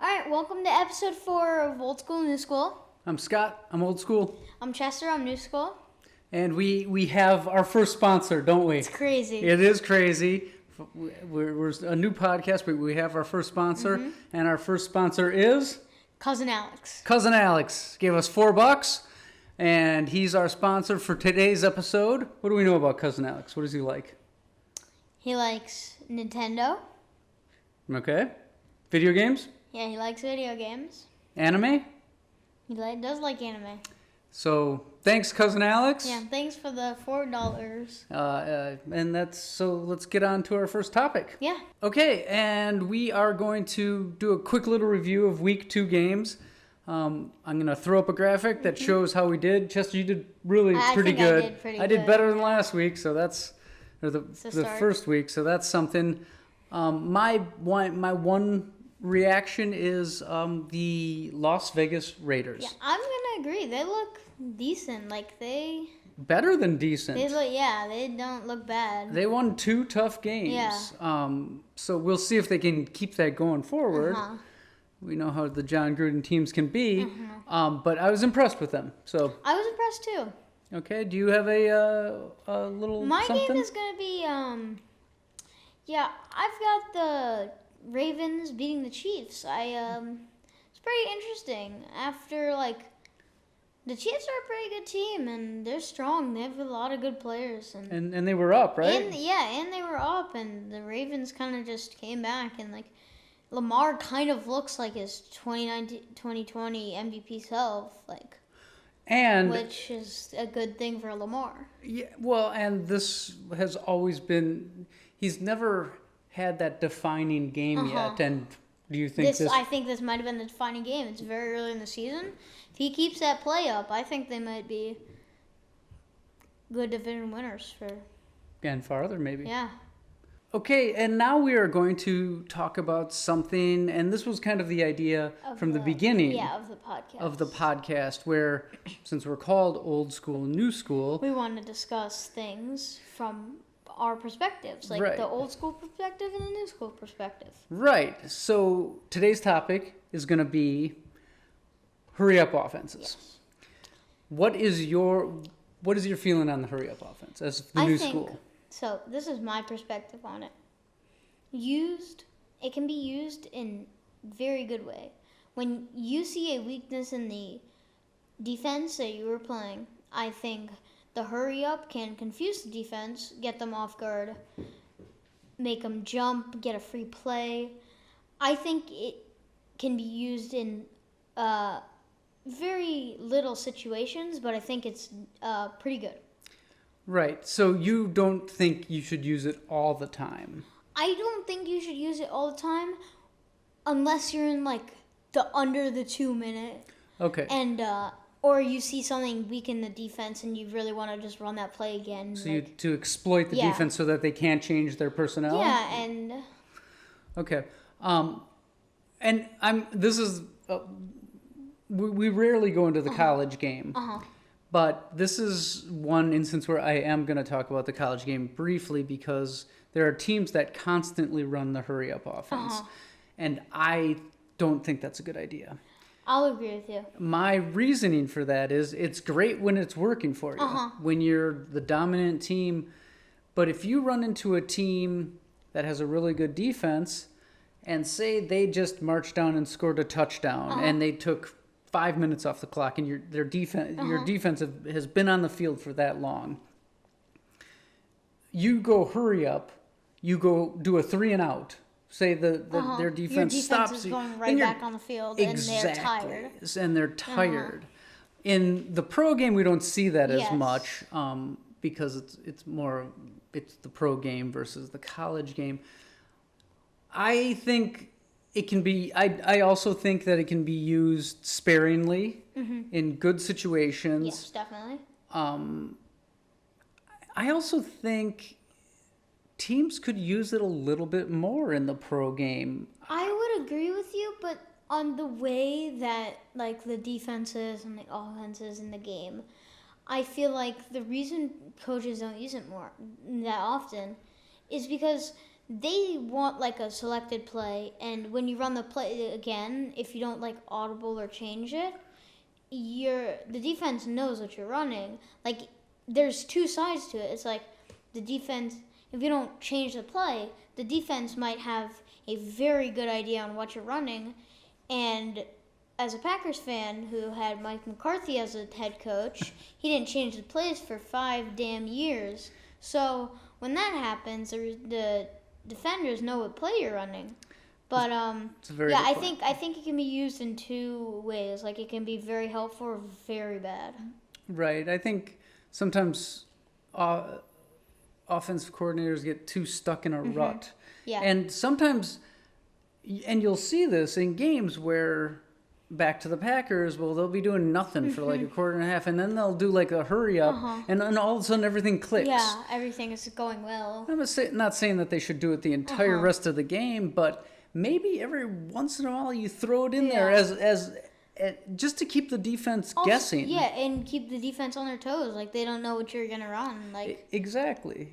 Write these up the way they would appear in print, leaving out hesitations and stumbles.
Alright, welcome to episode 4 of Old School, New School. I'm Scott. I'm old school. I'm Chester. I'm New School. And we have our first sponsor, don't we? It's crazy. It is crazy. We're a new podcast, but we have our first sponsor. Mm-hmm. And our first sponsor is? Cousin Alex. Cousin Alex gave us $4, and he's our sponsor for today's episode. What do we know about Cousin Alex? What does he like? He likes Nintendo. Okay. Video games? Yeah, he likes video games. Anime? He does like anime. So, thanks, Cousin Alex. Yeah, thanks for the $4. And let's get on to our first topic. Yeah. Okay, and we are going to do a quick little review of week 2 games. I'm going to throw up a graphic that shows how we did. Chester, you did pretty good. I did better than last week, so that's the first week, so that's something. My one reaction is the Las Vegas Raiders. Yeah, I'm gonna agree. They look decent. Better than decent. They don't look bad. They won 2 tough games. Yeah. So we'll see if they can keep that going forward. Uh-huh. We know how the John Gruden teams can be. Mm-hmm. But I was impressed with them. So I was impressed too. okay, do you have a little My something? game is gonna be I've got the Ravens beating the Chiefs. It's pretty interesting. After the Chiefs are a pretty good team and they're strong. They have a lot of good players and they were up, right? And they were up, and the Ravens kind of just came back, and Lamar kind of looks like his 2020 MVP self, which is a good thing for Lamar. Yeah, well, and this has always been. He's never had that defining game yet, and do you think this? I think this might have been the defining game. It's very early in the season. If he keeps that play up, I think they might be good division winners for. And farther, maybe. Yeah. Okay, and now we are going to talk about something, and this was kind of the idea from the beginning. Yeah, of the podcast. Of the podcast, where since we're called Old School, New School, we want to discuss things from our perspectives, right. The old school perspective and the new school perspective. Right. So today's topic is going to be hurry up offenses. Yes. What is your feeling on the hurry up offense as the new school? So this is my perspective on it. It can be used in very good way. When you see a weakness in the defense that you were playing, I think the hurry up can confuse the defense, get them off guard, make them jump, get a free play. I think it can be used in very little situations, but I think it's pretty good. Right. So you don't think you should use it all the time? I don't think you should use it all the time unless you're in the under the 2 minute. Okay. And or you see something weak in the defense and you really want to just run that play again. So to exploit the defense so that they can't change their personnel? Yeah, and okay. And we rarely go into the college game. But this is one instance where I am going to talk about the college game briefly because there are teams that constantly run the hurry up offense. And I don't think that's a good idea. I'll agree with you. My reasoning for that is it's great when it's working for you, when you're the dominant team. But if you run into a team that has a really good defense and say they just marched down and scored a touchdown and they took 5 minutes off the clock and your defense has been on the field for that long, you go hurry up, you go do a 3 and out. Say their defense stops is going right back on the field, exactly, and they're tired. And they're tired. In the pro game, we don't see that as much because it's the pro game versus the college game. I think it can be. I also think that it can be used sparingly in good situations. Yes, definitely. I also think teams could use it a little bit more in the pro game. I would agree with you, but on the way that the defenses and the offenses in the game, I feel like the reason coaches don't use it more that often is because they want like a selected play, and when you run the play again, if you don't like audible or change it, the defense knows what you're running. Like there's two sides to it. It's like the defense, if you don't change the play, the defense might have a very good idea on what you're running, and as a Packers fan who had Mike McCarthy as a head coach, he didn't change the plays for 5 damn years. So when that happens, the defenders know what play you're running. But it's a very yeah, good point. I think it can be used in two ways. Like it can be very helpful or very bad. Right. I think sometimes offensive coordinators get too stuck in a rut. Yeah. And sometimes, and you'll see this in games where, back to the Packers, well, they'll be doing nothing for like a quarter and a half, and then they'll do like a hurry up, and then all of a sudden everything clicks. Yeah, everything is going well. I'm not saying that they should do it the entire rest of the game, but maybe every once in a while you throw it in there as just to keep the defense guessing. Yeah, and keep the defense on their toes. Like they don't know what you're gonna run. Like exactly.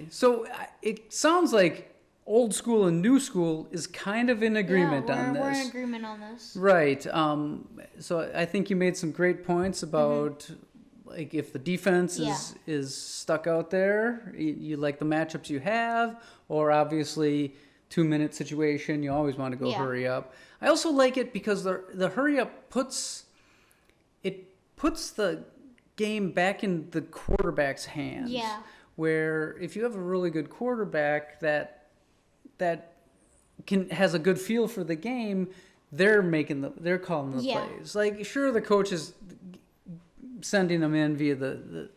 So it sounds like old school and new school is kind of in agreement on this. We're in agreement on this. Right. So I think you made some great points about like if the defense is stuck out there, you like the matchups you have, or obviously 2-minute situation, you always want to go hurry up. I also like it because the hurry up puts the game back in the quarterback's hands. Yeah. Where if you have a really good quarterback that has a good feel for the game, they're calling the plays. Like sure, the coach is sending them in via the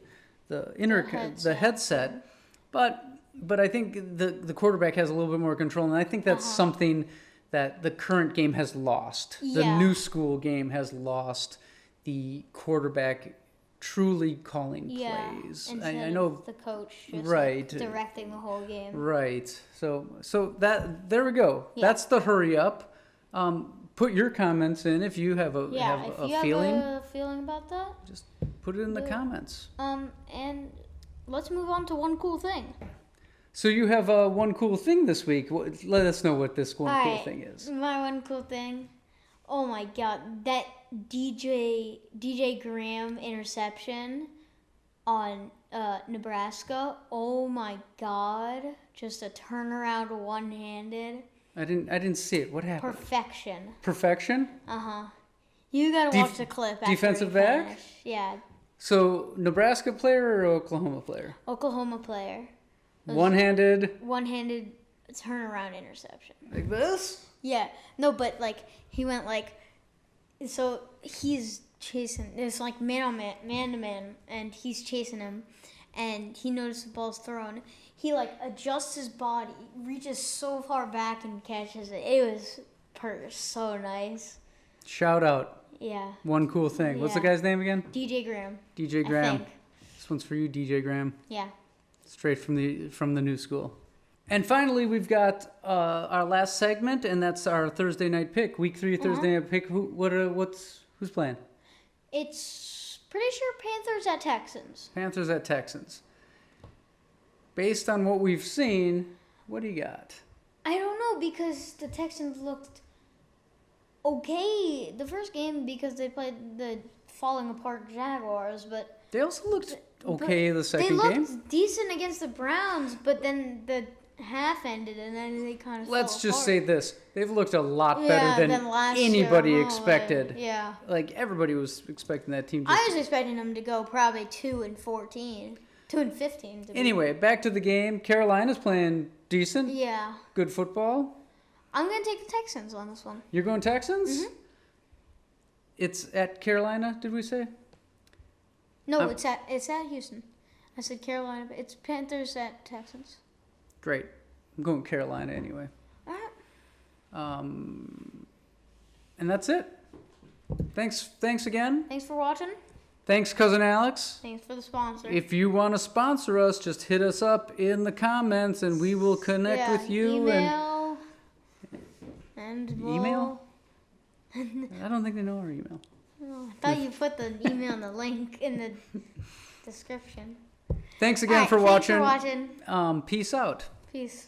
headset, but I think the quarterback has a little bit more control, and I think that's something that the current game has lost. Yeah. The new school game has lost the quarterback truly calling plays. I know the coach just directing the whole game. Right. So that there we go. Yeah. That's the hurry up. Put your comments in if you have a feeling. Have a feeling about that. Just put it in the comments. And let's move on to one cool thing. So you have one cool thing this week. Let us know what this one cool thing is. My one cool thing. Oh my God, that DJ Graham interception on Nebraska. Oh my God, just a turnaround one-handed. I didn't see it. What happened? Perfection. You gotta watch the clip. Defensive back. Yeah. So Nebraska player or Oklahoma player? Oklahoma player. One-handed Turnaround interception. Like this? Yeah. No, but like he went like, so he's chasing. It's like man to man, and he's chasing him, and he noticed the ball's thrown. He like adjusts his body, reaches so far back and catches it. It was so nice. Shout out. Yeah. One cool thing. What's the guy's name again? DJ Graham. DJ Graham. I think. This one's for you, DJ Graham. Yeah. Straight from the new school. And finally, we've got our last segment, and that's our Thursday night pick, Week 3 Thursday night pick. Who's playing? It's pretty sure Panthers at Texans. Panthers at Texans. Based on what we've seen, what do you got? I don't know because the Texans looked okay the first game because they played the falling apart Jaguars, but they also looked okay the second game. They looked decent against the Browns, but then the half ended and then they kind of Let's just say this. They've looked a lot better than anybody expected. Yeah. Like everybody was expecting that team. I was expecting them to go probably 2-14. 2-15. Anyway, back to the game. Carolina's playing decent. Yeah. Good football. I'm going to take the Texans on this one. You're going Texans? Mm-hmm. It's at Carolina, did we say? No, it's at Houston. I said Carolina, but it's Panthers at Texans. Great. I'm going Carolina anyway. All right. And that's it. Thanks again. Thanks for watching. Thanks, Cousin Alex. Thanks for the sponsor. If you want to sponsor us, just hit us up in the comments and we will connect with you. Email. Email? I don't think they know our email. Oh, I thought you put the email and the link in the description. Thanks again for watching. Thanks for watching. Peace out. Peace.